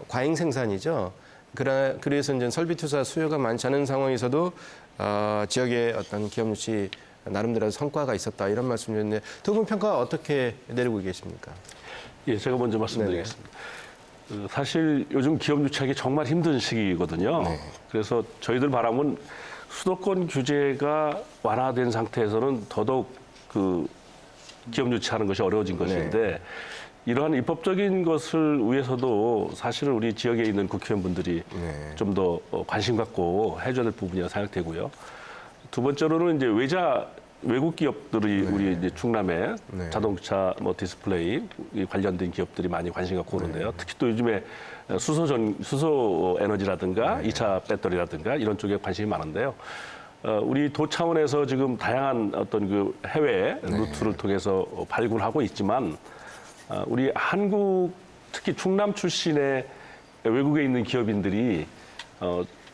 과잉 생산이죠. 그래서 이제 설비 투자 수요가 많지 않은 상황에서도 지역의 어떤 기업 유치 나름대로 성과가 있었다 이런 말씀이었는데 두 분 평가 어떻게 내리고 계십니까? 예, 제가 먼저 말씀드리겠습니다. 사실 요즘 기업 유치하기 정말 힘든 시기거든요. 그래서 저희들 바람은 수도권 규제가 완화된 상태에서는 더더욱 그 기업 유치하는 것이 어려워진 것인데 이러한 입법적인 것을 위해서도 사실은 우리 지역에 있는 국회의원분들이 좀 더 관심 갖고 해줘야 될 부분이라고 생각되고요. 두 번째로는 이제 외국 기업들이 우리 이제 충남에 자동차 뭐 디스플레이 관련된 기업들이 많이 관심 갖고 오는데요. 특히 또 요즘에 수소 에너지라든가 2차 배터리라든가 이런 쪽에 관심이 많은데요. 우리 도 차원에서 지금 다양한 어떤 그 해외 루트를 통해서 발굴하고 있지만 우리 한국 특히 충남 출신의 외국에 있는 기업인들이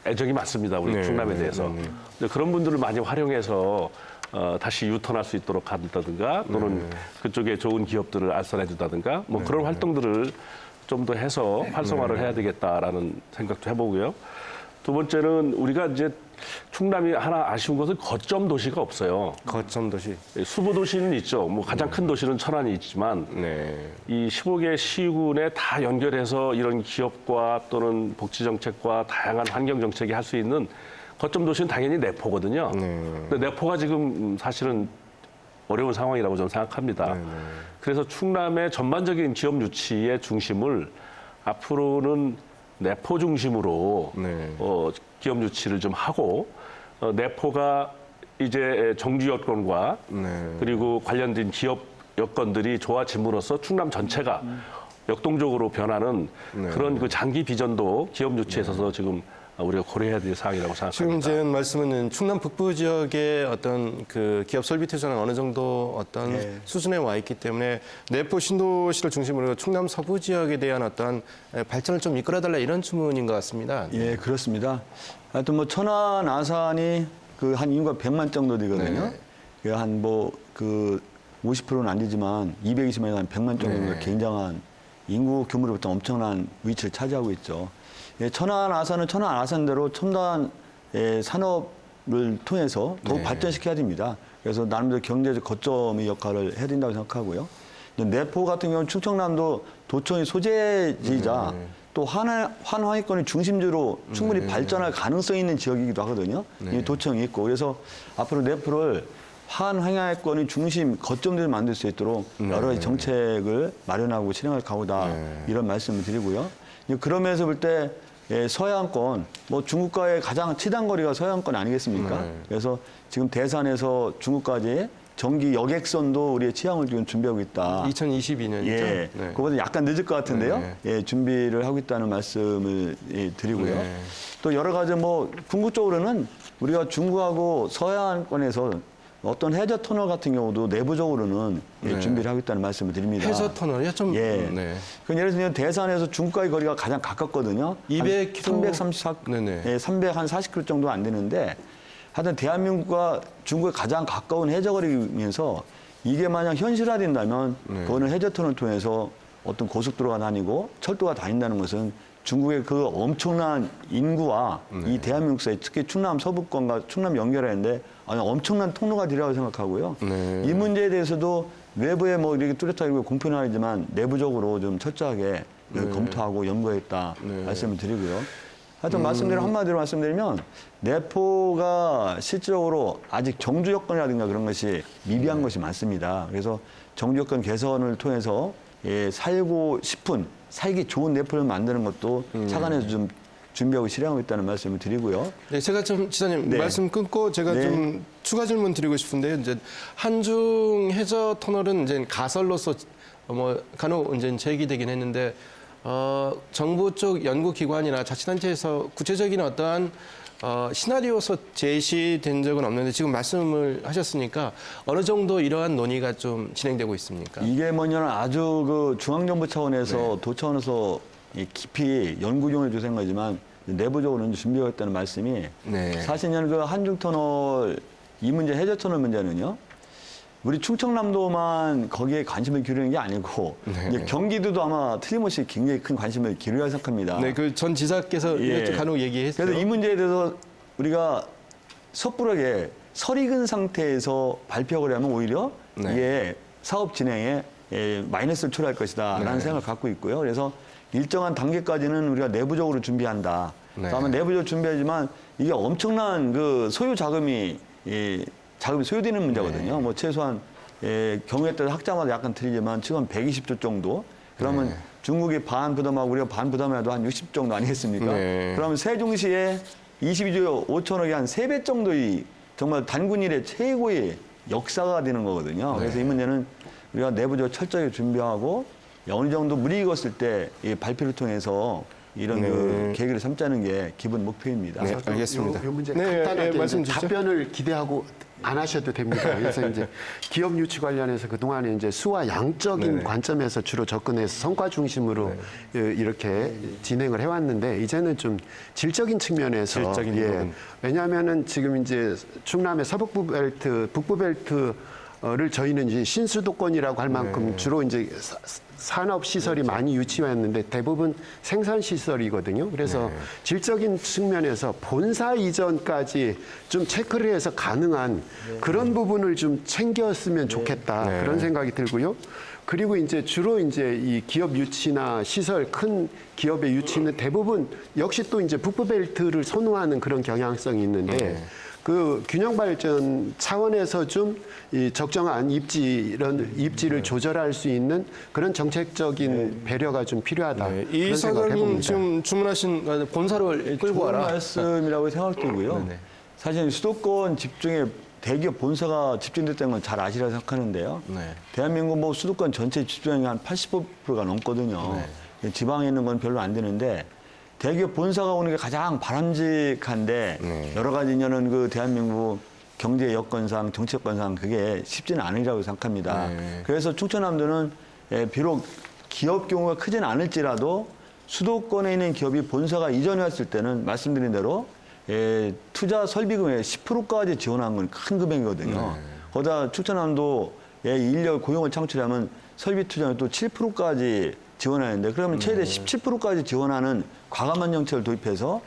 애정이 많습니다. 우리 충남에 대해서. 그런 분들을 많이 활용해서 다시 유턴할 수 있도록 한다든가 또는 그쪽에 좋은 기업들을 알선해 준다든가 뭐 그런 활동들을 좀 더 해서 활성화를 해야 되겠다라는 생각도 해보고요. 두 번째는 우리가 이제 충남이 하나 아쉬운 것은 거점 도시가 없어요. 거점 도시. 수보 도시는 있죠. 뭐 가장 큰 도시는 천안이 있지만 이 15개 시군에 다 연결해서 이런 기업과 또는 복지 정책과 다양한 환경 정책이 할 수 있는 거점 도시는 당연히 내포거든요. 근데 내포가 지금 사실은 어려운 상황이라고 저는 생각합니다. 그래서 충남의 전반적인 기업 유치의 중심을 앞으로는 내포 중심으로 기업 유치를 좀 하고 내포가 이제 정주 여건과 그리고 관련된 기업 여건들이 좋아짐으로써 충남 전체가 역동적으로 변하는 그런 그 장기 비전도 기업 유치에 있어서 지금 우리가 고려해야 될 사항이라고 생각합니다. 지금 이제 말씀은 충남 북부 지역의 어떤 그 기업 설비 투자는 어느 정도 어떤 수준에 와 있기 때문에 내포 신도시를 중심으로 충남 서부 지역에 대한 어떤 발전을 좀 이끌어달라 이런 주문인 것 같습니다. 예, 그렇습니다. 하여튼 뭐 천안, 아산이 그 한 인구가 100만 정도 되거든요. 한 뭐 그 50%는 안 되지만 220만에서 한 100만 정도가 굉장한 인구 규모로부터 엄청난 위치를 차지하고 있죠. 예, 천안, 아산은 천안, 아산대로 첨단 산업을 통해서 더욱 발전시켜야 됩니다. 그래서 나름대로 경제적 거점의 역할을 해야 된다고 생각하고요. 내포 같은 경우는 충청남도 도청의 소재지이자 또 또 환화해권이 중심지로 충분히 발전할 가능성이 있는 지역이기도 하거든요. 이 도청이 있고. 그래서 앞으로 내프를 환황해권의 중심 거점들을 만들 수 있도록 여러 가지 정책을 마련하고 실행할 각오다. 이런 말씀을 드리고요. 그러면서 볼 때 서해안권, 뭐 중국과의 가장 친한 거리가 서해안권 아니겠습니까? 그래서 지금 대산에서 중국까지 정기 여객선도 우리의 취항을 지금 준비하고 있다. 2022년이죠? 예, 그거보다 약간 늦을 것 같은데요. 예, 준비를 하고 있다는 말씀을 드리고요. 또 여러 가지 뭐 궁극적으로는 우리가 중국하고 서해안권에서 어떤 해저 터널 같은 경우도 내부적으로는 준비를 하고 있다는 말씀을 드립니다. 해저 터널이요? 좀 예. 그 예를 들면 대산에서 중국과의 거리가 가장 가깝거든요. 200km. 334, 네네. 예, 340km 정도 안 되는데 하여튼 대한민국과 중국의 가장 가까운 해저거리면서 이게 만약 현실화된다면 그거는 해저터널을 통해서 어떤 고속도로가 다니고 철도가 다닌다는 것은 중국의 그 엄청난 인구와 이 대한민국 사이 특히 충남 서부권과 충남 연결하는데 엄청난 통로가 되리라고 생각하고요. 이 문제에 대해서도 외부에 뭐 이렇게 뚜렷하게 공표는 아니지만 내부적으로 좀 철저하게 검토하고 연구했다 말씀을 드리고요. 하여튼 한마디로 말씀드리면 내포가 실질적으로 아직 정주 여건이라든가 그런 것이 미비한 것이 많습니다. 그래서 정주 여건 개선을 통해서 살고 싶은 살기 좋은 내포를 만드는 것도 차관에서 좀 준비하고 실행하고 있다는 말씀을 드리고요. 네, 제가 좀 지사님 말씀 끊고 제가 좀 추가 질문 드리고 싶은데요. 이제 한중 해저 터널은 이제 가설로서 뭐 간혹 이제 제기되긴 했는데 정부 쪽 연구기관이나 자치단체에서 구체적인 어떠한 시나리오서 제시된 적은 없는데 지금 말씀을 하셨으니까 어느 정도 이러한 논의가 좀 진행되고 있습니까? 이게 뭐냐면 아주 그 중앙정부 차원에서 도 차원에서 깊이 연구용을 조사한 거지만 내부적으로는 준비하고 있다는 말씀이 사실 그 한중터널 이 문제 해저터널 문제는요. 우리 충청남도만 거기에 관심을 기울이는 게 아니고 이제 경기도도 아마 틀림없이 굉장히 큰 관심을 기울여야 생각합니다. 네, 그 전 지사께서 간혹 얘기했어요. 그래서 이 문제에 대해서 우리가 섣부르게 설익은 상태에서 발표를 하면 오히려 이게 사업 진행에 마이너스를 초래할 것이다라는 생각을 갖고 있고요. 그래서 일정한 단계까지는 우리가 내부적으로 준비한다. 다음에 내부적으로 준비하지만 이게 엄청난 그 소요 자금이 소요되는 문제거든요. 뭐 최소한 경우에 따라 학자마다 약간 틀리지만 지금 120조 정도. 그러면 중국이 반 부담하고 우리가 반 부담해도 한 60 정도 아니겠습니까? 그러면 세종시에 22조 5천억이 한 3배 정도의 정말 단군 일의 최고의 역사가 되는 거거든요. 그래서 이 문제는 우리가 내부적으로 철저하게 준비하고 어느 정도 물이 익었을 때 이 발표를 통해서 이런 그 계획을 삼자는 게 기본 목표입니다. 네, 알겠습니다. 요 문제 간단하게 말씀 이제 주시죠. 답변을 기대하고 안 하셔도 됩니다. 그래서 이제 기업 유치 관련해서 그동안에 이제 수와 양적인 관점에서 주로 접근해서 성과 중심으로 이렇게 진행을 해왔는데 이제는 좀 질적인 측면에서 질적인 부분. 왜냐하면은 지금 이제 충남의 서북부 벨트, 북부 벨트 를 저희는 이제 신수도권이라고 할 만큼 주로 이제 산업 시설이 많이 유치했는데 대부분 생산 시설이거든요. 그래서 질적인 측면에서 본사 이전까지 좀 체크를 해서 가능한 그런 부분을 좀 챙겼으면 좋겠다 그런 생각이 들고요. 그리고 이제 주로 이제 이 기업 유치나 시설 큰 기업의 유치는 대부분 역시 또 이제 북부 벨트를 선호하는 그런 경향성이 있는데. 그 균형 발전 차원에서 좀 이 적정한 입지를 조절할 수 있는 그런 정책적인 배려가 좀 필요하다. 이 그런 생각을 사장님 해봅니다. 지금 주문하신 본사를 끌고 좋은 와라. 말씀이라고 생각되고요. 사실 수도권 집중에 대기업 본사가 집중됐다는 건 잘 아시라 생각하는데요. 대한민국 뭐 수도권 전체 집중이 한 85%가 넘거든요. 지방에 있는 건 별로 안 되는데 대기업 본사가 오는 게 가장 바람직한데 여러 가지 인연은 그 대한민국 경제 여건상 정치 여건상 그게 쉽지는 않으리라고 생각합니다. 그래서 충청남도는 비록 기업 규모가 크지는 않을지라도 수도권에 있는 기업이 본사가 이전해 왔을 때는 말씀드린 대로 투자 설비금의 10%까지 지원한 건 큰 금액이거든요. 거기다 충청남도의 인력 고용을 창출하면 설비 투자는 또 7%까지 지원하는데 그러면 최대 17%까지 지원하는 과감한 정책을 도입해서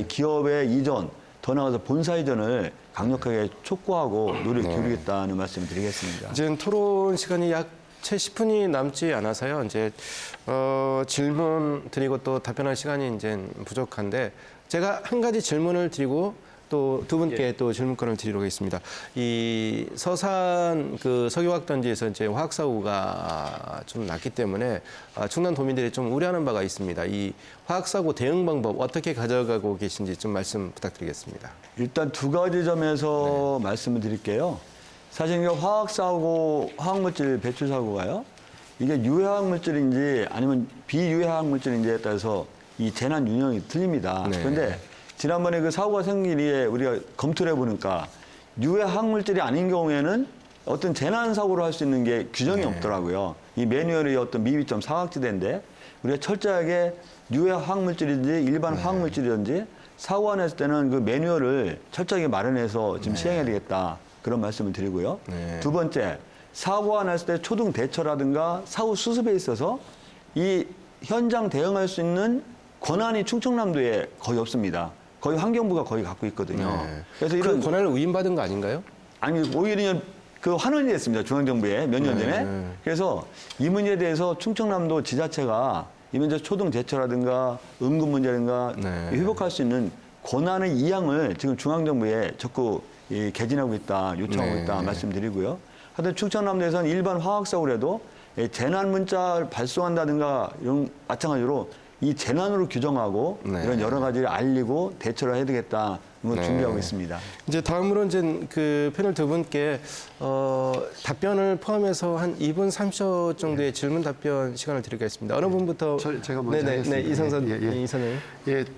기업의 이전, 더 나아가서 본사 이전을 강력하게 촉구하고 노력을 기울이겠다는 말씀을 드리겠습니다. 이제 토론 시간이 약 채 10분이 남지 않아서요. 이제 질문 드리고 또 답변할 시간이 이제 부족한데 제가 한 가지 질문을 드리고 또 두 분께 또 질문권을 드리도록 하겠습니다. 이 서산 그 석유화학단지에서 이제 화학 사고가 좀 났기 때문에 충남 도민들이 좀 우려하는 바가 있습니다. 이 화학 사고 대응 방법 어떻게 가져가고 계신지 좀 말씀 부탁드리겠습니다. 일단 두 가지 점에서 말씀을 드릴게요. 사실 이게 화학사고, 화학물질 배출 사고가요. 이게 유해화학물질인지 아니면 비유해화학물질인지에 따라서 이 재난 유형이 틀립니다. 네. 그런데 지난번에 그 사고가 생긴 이후에 우리가 검토를 해보니까 유해화학물질이 아닌 경우에는 어떤 재난 사고를 할 수 있는 게 규정이 없더라고요. 이 매뉴얼이 어떤 미비점 사각지대인데 우리가 철저하게 유해화학물질인지 일반 화학물질이든지 사고가 났을 때는 그 매뉴얼을 철저하게 마련해서 지금 시행해야 되겠다. 그런 말씀을 드리고요. 두 번째, 사고가 났을 때 초등 대처라든가 사후 수습에 있어서 이 현장 대응할 수 있는 권한이 충청남도에 거의 없습니다. 거의 환경부가 거의 갖고 있거든요. 그래서 이런 그 권한을 위임받은 거 아닌가요? 아니 오히려 그 환원이 됐습니다. 중앙정부에 몇 년 전에. 그래서 이 문제에 대해서 충청남도 지자체가 이 문제 초등 대처라든가 응급 문제라든가 회복할 수 있는 권한의 이양을 지금 중앙정부에 적극 개진하고 있다, 요청하고 있다 말씀드리고요. 하여튼 충청남도에서는 일반 화학사고라도 재난 문자를 발송한다든가 이런 마찬가지로 이 재난으로 규정하고 이런 여러 가지를 알리고 대처를 해야 되겠다. 준비하고 있습니다. 이제 다음으로 이제 그 패널 두 분께 답변을 포함해서 한 2분 30초 정도의 질문 답변 시간을 드리겠습니다. 어느 분부터? 제가 먼저 하겠습니다. 이선생.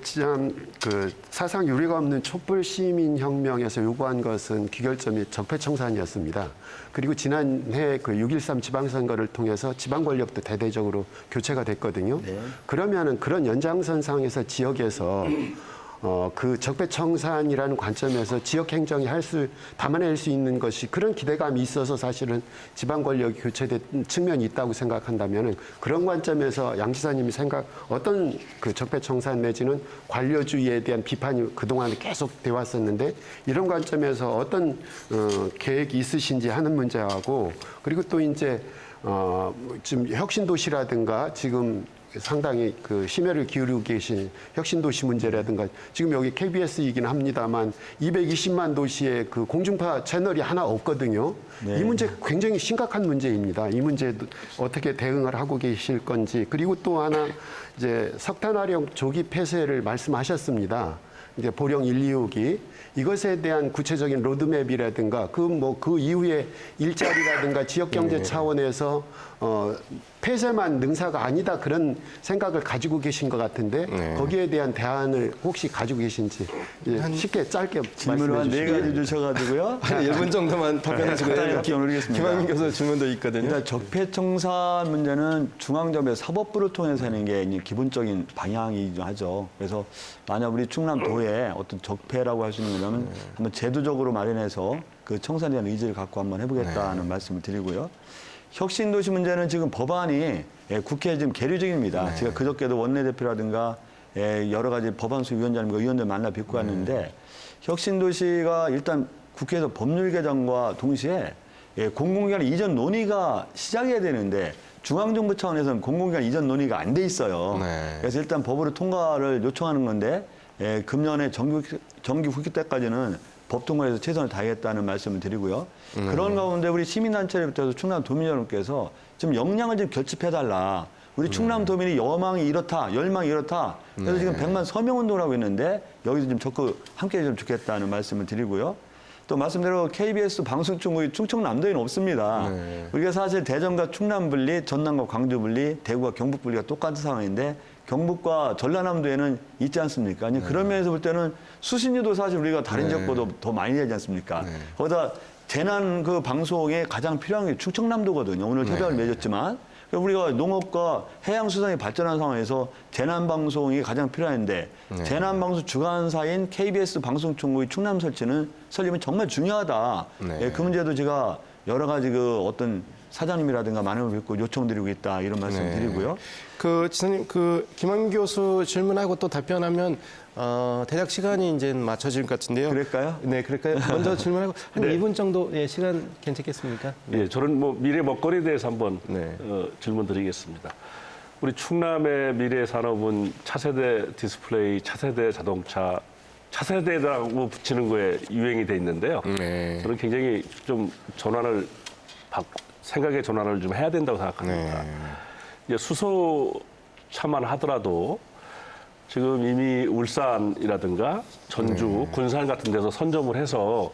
지난 그 사상 유례가 없는 촛불 시민 혁명에서 요구한 것은 귀결점이 적폐청산이었습니다. 그리고 지난해 그 6.13 지방선거를 통해서 지방 권력도 대대적으로 교체가 됐거든요. 그러면은 그런 연장선상에서 지역에서 그 적폐청산이라는 관점에서 지역 행정이 담아낼 수 있는 것이 그런 기대감이 있어서 사실은 지방 권력이 교체된 측면이 있다고 생각한다면 그런 관점에서 양 지사님이 어떤 그 적폐청산 내지는 관료주의에 대한 비판이 그동안 계속 돼 왔었는데 이런 관점에서 어떤 계획이 있으신지 하는 문제하고 그리고 또 이제 지금 혁신도시라든가 지금 상당히 그 심혈을 기울이고 계신 혁신도시 문제라든가 지금 여기 KBS이긴 합니다만 220만 도시에 그 공중파 채널이 하나 없거든요. 이 문제 굉장히 심각한 문제입니다. 이 문제에 어떻게 대응을 하고 계실 건지 그리고 또 하나 이제 석탄화력 조기 폐쇄를 말씀하셨습니다. 이제 보령 1, 2호기 이것에 대한 구체적인 로드맵이라든가 그 이후에 일자리라든가 지역 경제 차원에서 폐쇄만 능사가 아니다 그런 생각을 가지고 계신 것 같은데 거기에 대한 대안을 혹시 가지고 계신지 쉽게 짧게 질문을 한 네 가지 주셔가지고요. 한 1분 정도만 답변하시고요. 김한민 교수 질문도 있거든요. 일단 적폐청산 문제는 중앙정부의 사법부를 통해서 하는 게 기본적인 방향이죠 하죠. 그래서 만약 우리 충남도에 어떤 적폐라고 할 수 있는 거라면 한번 제도적으로 마련해서 그 청산에 대한 의지를 갖고 한번 해보겠다는 말씀을 드리고요. 혁신도시 문제는 지금 법안이 국회에 지금 계류 중입니다. 제가 그저께도 원내대표라든가 여러 가지 법안수위원장님과 의원들 만나 뵙고 왔는데 혁신도시가 일단 국회에서 법률 개정과 동시에 공공기관 이전 논의가 시작해야 되는데 중앙정부 차원에서는 공공기관 이전 논의가 안 돼 있어요. 그래서 일단 법으로 통과를 요청하는 건데 금년에 정기 후기 때까지는 법 통과해서 최선을 다하겠다는 말씀을 드리고요. 그런 가운데 우리 시민단체부터 충남도민 여러분께서 좀 역량을 좀 결집해달라. 우리 충남도민이 여망이 이렇다, 열망이 이렇다. 그래서 지금 100만 서명운동을 하고 있는데 여기서 좀 적극 함께 해주면 좋겠다는 말씀을 드리고요. 또 말씀대로 KBS 방송중국이 충청남도에는 없습니다. 우리가 사실 대전과 충남 분리, 전남과 광주 분리, 대구와 경북 분리가 똑같은 상황인데 경북과 전라남도에는 있지 않습니까? 그런 면에서 볼 때는 수신료도 사실 우리가 다른 지역보다 더 많이 내지 않습니까? 거기다 재난 그 방송에 가장 필요한 게 충청남도거든요. 오늘 협약을 맺었지만. 우리가 농업과 해양수산이 발전한 상황에서 재난방송이 가장 필요한데 재난방송 주관사인 KBS 방송총국의 충남 설치는 설립은 정말 중요하다. 그 문제도 제가 여러 가지 그 어떤 사장님이라든가 많은 걸 뵙고 요청드리고 있다 이런 말씀 드리고요. 그 지사님 그 김한민 교수 질문하고 또 답변하면 대략 시간이 이제 맞춰질 것 같은데요. 그럴까요? 네, 그럴까요? 먼저 질문하고 한 2분 정도 시간 괜찮겠습니까? 예, 저는 뭐 미래 먹거리에 대해서 한번 네. 질문 드리겠습니다. 우리 충남의 미래 산업은 차세대 디스플레이, 차세대 자동차, 차세대라고 붙이는 거에 유행이 돼 있는데요. 네. 저는 굉장히 좀 생각의 전환을 좀 해야 된다고 생각합니다. 네. 이제 수소차만 하더라도 지금 이미 울산이라든가 전주, 군산 같은 데서 선점을 해서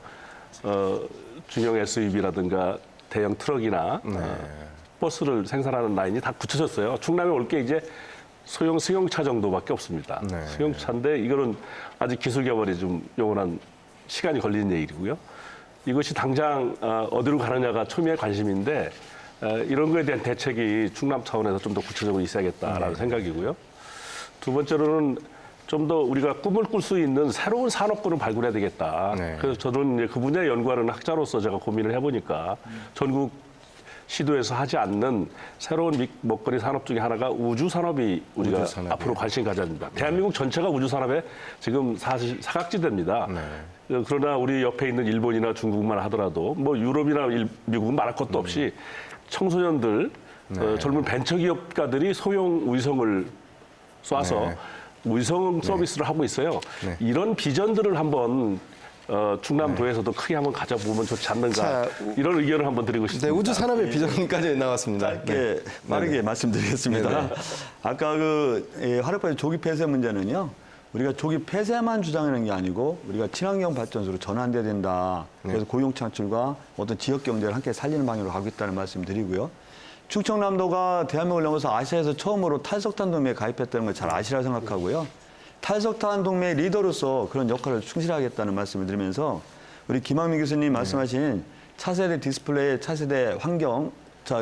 중형 SUV라든가 대형 트럭이나 버스를 생산하는 라인이 다 굳혀졌어요. 충남에 올 게 이제 소형 승용차 정도밖에 없습니다. 네. 승용차인데 이거는 아직 기술 개발이 좀 요원한 시간이 걸리는 얘기고요. 이것이 당장 어디로 가느냐가 초미의 관심인데 이런 거에 대한 대책이 충남 차원에서 좀 더 구체적으로 있어야겠다라는 생각이고요. 두 번째로는 좀 더 우리가 꿈을 꿀 수 있는 새로운 산업군을 발굴해야 되겠다. 네. 그래서 저는 이제 그 분야에 연구하는 학자로서 제가 고민을 해보니까 전국 시도에서 하지 않는 새로운 먹거리 산업 중에 하나가 우주 산업이 우리가 앞으로 관심 가져야 됩니다. 대한민국 전체가 우주 산업에 지금 사실 사각지대입니다. 그러나 우리 옆에 있는 일본이나 중국만 하더라도 뭐 유럽이나 미국은 말할 것도 없이 청소년들, 젊은 벤처기업가들이 소형 위성을 쏴서 위성 서비스를 하고 있어요. 이런 비전들을 한번 충남도에서도 크게 한번 가져보면 좋지 않는가 자, 이런 의견을 한번 드리고 싶습니다. 네, 우주 산업의 비전까지 나왔습니다. 짧게 빠르게 말씀드리겠습니다. 아까 화력발전 조기 폐쇄 문제는요. 우리가 조기 폐쇄만 주장하는 게 아니고 우리가 친환경 발전소로 전환돼야 된다. 그래서 고용 창출과 어떤 지역 경제를 함께 살리는 방향으로 가고 있다는 말씀 드리고요. 충청남도가 대한민국을 넘어서 아시아에서 처음으로 탈석탄 동맹에 가입했다는 걸 잘 아시라 생각하고요. 탈석탄 동맹 리더로서 그런 역할을 충실하겠다는 말씀을 드리면서 우리 김학민 교수님 말씀하신 차세대 디스플레이, 차세대 환경,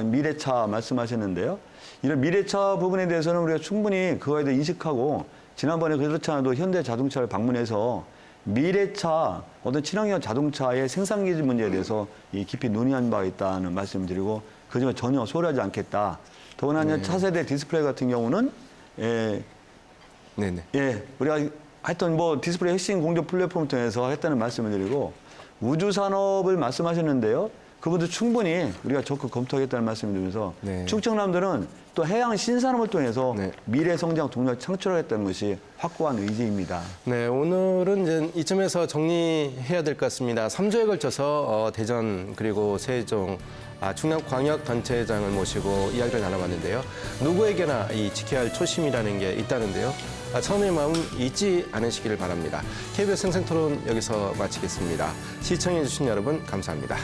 미래차 말씀하셨는데요. 이런 미래차 부분에 대해서는 우리가 충분히 그거에 대해 인식하고 지난번에 그렇지 않아도 현대자동차를 방문해서 미래차, 어떤 친환경 자동차의 생산기지 문제에 대해서 깊이 논의한 바가 있다는 말씀을 드리고 그중에 전혀 소홀하지 않겠다. 더구나 차세대 디스플레이 같은 경우는 우리가 하여튼 뭐 디스플레이 핵심 공조 플랫폼을 통해서 했다는 말씀을 드리고 우주 산업을 말씀하셨는데요. 그것도 충분히 우리가 적극 검토하겠다는 말씀을 드리면서 충청남도는 또 해양 신산업을 통해서 미래 성장 동력 창출하겠다는 것이 확고한 의지입니다. 네, 오늘은 이제 이쯤에서 정리해야 될 것 같습니다. 3주에 걸쳐서 대전 그리고 세종, 충남광역단체장을 모시고 이야기를 나눠봤는데요. 누구에게나 이 지켜야 할 초심이라는 게 있다는데요. 처음의 마음 잊지 않으시기를 바랍니다. KBS 생생토론 여기서 마치겠습니다. 시청해주신 여러분 감사합니다.